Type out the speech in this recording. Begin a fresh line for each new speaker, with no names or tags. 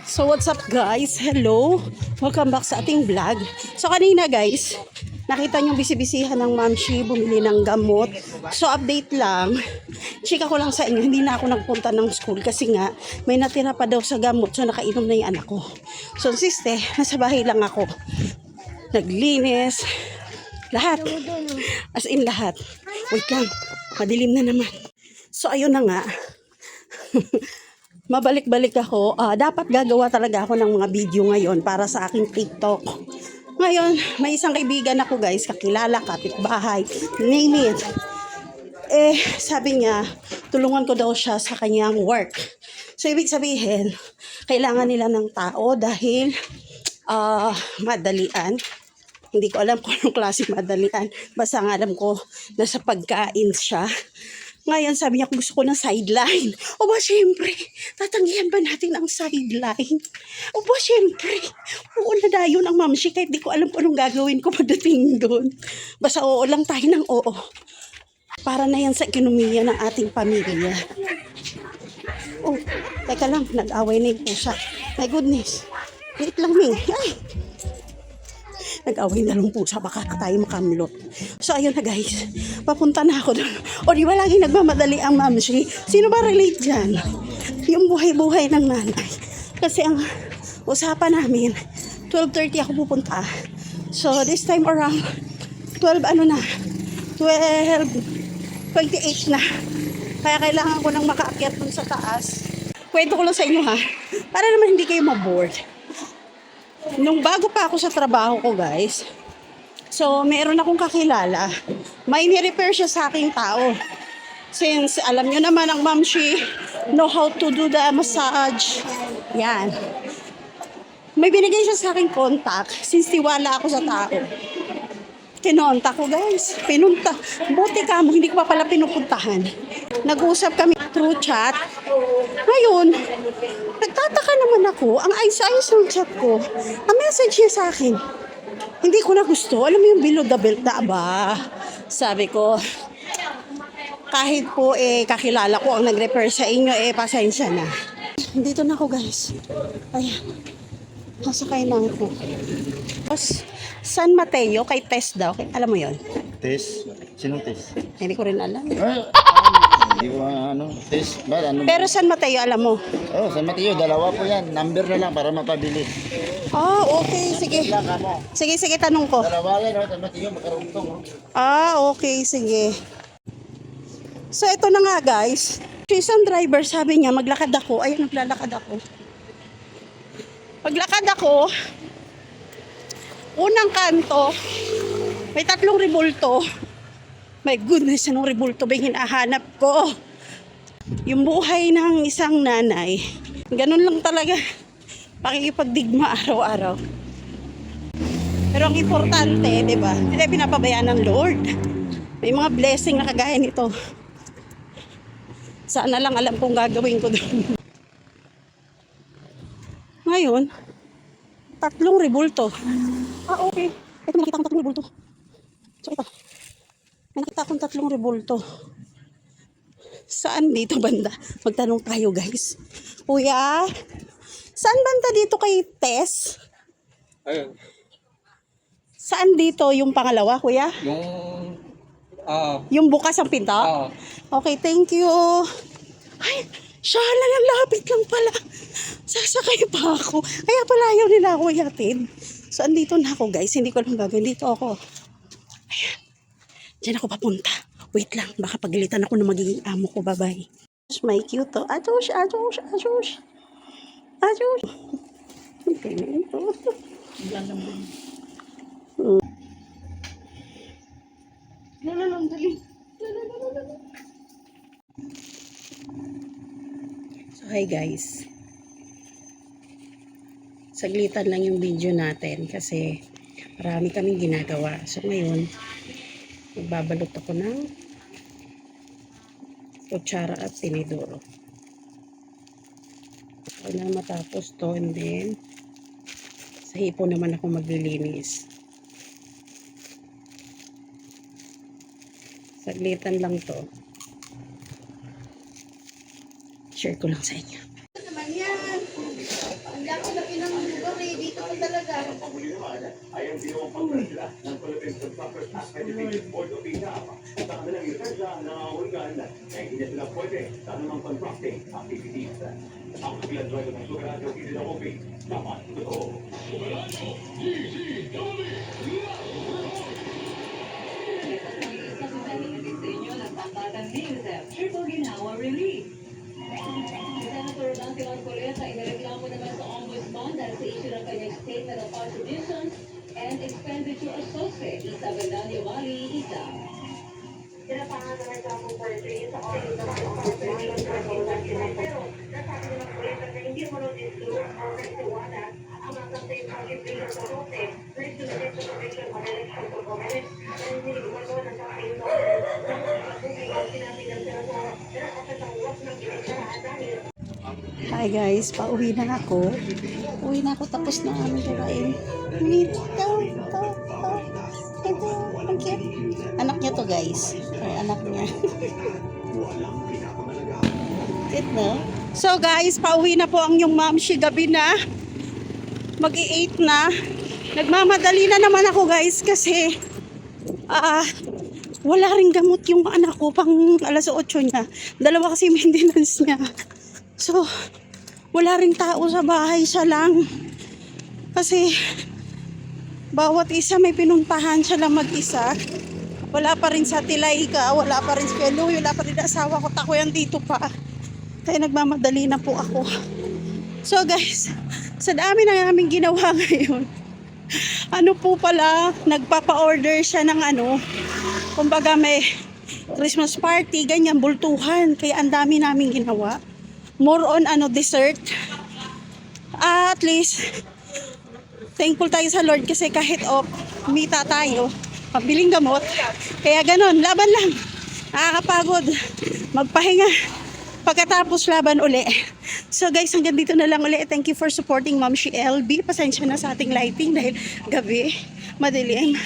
So what's up guys? Hello! Welcome back sa ating vlog. So kanina guys, nakita nyo bisibisihan ng Mamshi bumili ng gamot. So update lang, chika ko lang sa inyo, hindi na ako nagpunta ng school kasi nga may natira pa daw sa gamot. So nakainom na yung anak ko. So siste, nasa bahay lang ako. Naglinis, lahat. As in lahat. Wait lang, madilim na naman. So ayun na nga. Mabalik-balik ako. Dapat gagawa talaga ako ng mga video ngayon para sa aking TikTok. Ngayon, may isang kaibigan ako guys, kakilala, kapitbahay, name it. Sabi niya, tulungan ko daw siya sa kanyang work. So, ibig sabihin, kailangan nila ng tao dahil madalian. Hindi ko alam kung anong klase madalian. Basta nga alam ko, nasa pagkain siya. Ngayon, sabi niya, gusto ko ng sideline. O ba, syempre, tatanggihan ba natin ang sideline? O ba, syempre, oo na dayon ang Mamshi, kahit di ko alam kung anong gagawin ko pagdating doon. Basta oo lang tayo ng oo. Para na yan sa ekonomiya ng ating pamilya. Oh, teka lang, nag-away na yung pusa. My goodness. Wait lang, Ming. Ay! Nag-away na lang pusa, baka tayo makamlot. So, ayun na guys. Papunta na ako doon. O, di ba lagi nagmamadali ang Mamshi? Sino ba relate dyan? Yung buhay-buhay ng nanay. Kasi ang usapan namin, 12:30 ako pupunta. So, this time around, 12:28 na. Kaya kailangan ko nang makaakyat dun sa taas. Kwento ko lang sa inyo ha. Para naman hindi kayo mabored. Nung bago pa ako sa trabaho ko guys, so meron akong kakilala, may ni-repair siya sa aking tao. Since alam nyo naman ang Mamshi know how to do the massage. Yan. May binigay siya sa aking contact since tiwala ako sa tao. Kinontak ko guys, pinunta. Buti ka mo, hindi ko pa pala pinupuntahan. Nag-usap kami through chat. Ngayon, nagtataka naman ako, ang ayos-ayos ng chat ko, ang message niya sa akin, hindi ko na gusto. Alam mo yung below the belt na ba? Sabi ko, kahit po kakilala ko ang nag-repair sa inyo, pasensya na. Dito na ako guys. Ayan. Nasakay na ako. Tapos, San Mateo, kay Tess daw. Alam mo yon?
Tess? Sinong Tess?
Hindi ko rin alam.
Hindi ko Tess ba? Ano?
Pero San Mateo, alam mo?
Oh, San Mateo, dalawa po yan. Number na lang para mapabili.
Okay. Sige. Sige, tanong ko.
Dalawa yan, San Mateo, makarugtong.
Okay, sige. So, ito na nga guys. Isang driver, sabi niya, maglakad ako. Ayun, naglalakad ako. Paglakad ako, unang kanto, may 3 rebulto. My goodness, anong rebulto ba yung hinahanap ko? Yung buhay ng isang nanay, ganun lang talaga, pakikipagdigma araw-araw. Pero ang importante, di ba? Hindi tayo pinapabayaan ng Lord. May mga blessing na kagaya nito. Sana lang alam kong gagawin ko doon. Ngayon, 3 rebulto. Okay. Ito, nakita akong 3 rebulto. So, ito. May nakita akong 3 rebulto. Saan dito banda? Magtanong tayo, guys. Kuya, saan banda dito kay Tess?
Ayun.
Saan dito yung pangalawa, kuya? Yung bukas ang pinto? Okay, thank you. Ay, shala, lapit lang pala. Sasakay pa ako. Kaya pala ayaw nila ako ihatid. So, andito na ako guys. Hindi ko lang gagawin. Dito ako. Ayan. Diyan ako papunta. Wait lang. Baka pagalitan ako na magiging amo ko. Bye-bye. My cute to. Ajush. Okay na ito. So, hi guys. Saglitan lang yung video natin kasi marami kaming ginagawa. So ngayon, magbabalot ako ng kutsara at tinidoro. Okay na matapos to, and then sa hipon naman ako maglilinis. Saglitan lang to. Share ko lang sa inyo. Naman yan. Ang laki-laki ng lugar eh. Dito po talaga.
Triple Ginawa relief. Si Senator Dante Marcoleta inireklamo naman sa Ombudsman dahil sa issue ng kanyang statement of contributions and expenditure associate sa Bernardo Valley, Isa.
Sinapangan naman sa akong poetry sa oras na pero nasabi naman ko na hindi mo nung disclose o naisiwala ang mga same contribution sa hote na isunod sa provision of election for government na hindi mo nung nasabi mo ang sinabi ng senador na nakasasawak ng ginagawa dahil
Hi guys, pauwi na ako. Uwi na ako tapos na aming gawain. Ito. Ang cute. Anak niya to guys. Ay, anak niya. Cute no? So guys, pauwi na po ang yung mamshi gabi na. Mag-i-8 na. Nagmamadali na naman ako guys kasi wala ring gamot yung anak ko pang alas 8 niya. Dalawa kasi maintenance niya. So, wala ring tao sa bahay, siya lang. Kasi, bawat isa may pinuntahan, siya lang mag-isa. Wala pa rin sa Tilaika, wala pa rin sa Keloy, wala pa rin asawa ko, tako yan dito pa. Kaya nagmamadali na po ako. So guys, sa dami na namin ginawa ngayon, ano po pala, nagpapa-order siya ng kumbaga may Christmas party, ganyan, bultuhan. Kaya ang dami namin ginawa. More on dessert. At least thankful tayo sa Lord kasi kahit kumita tayo, pabiling gamot. Kaya ganon, laban lang. Nakakapagod. Magpahinga. Pagkatapos laban uli. So guys, hanggang dito na lang uli. Thank you for supporting Ma'am LB. Pasensya na sa ating lighting dahil gabi, madilim.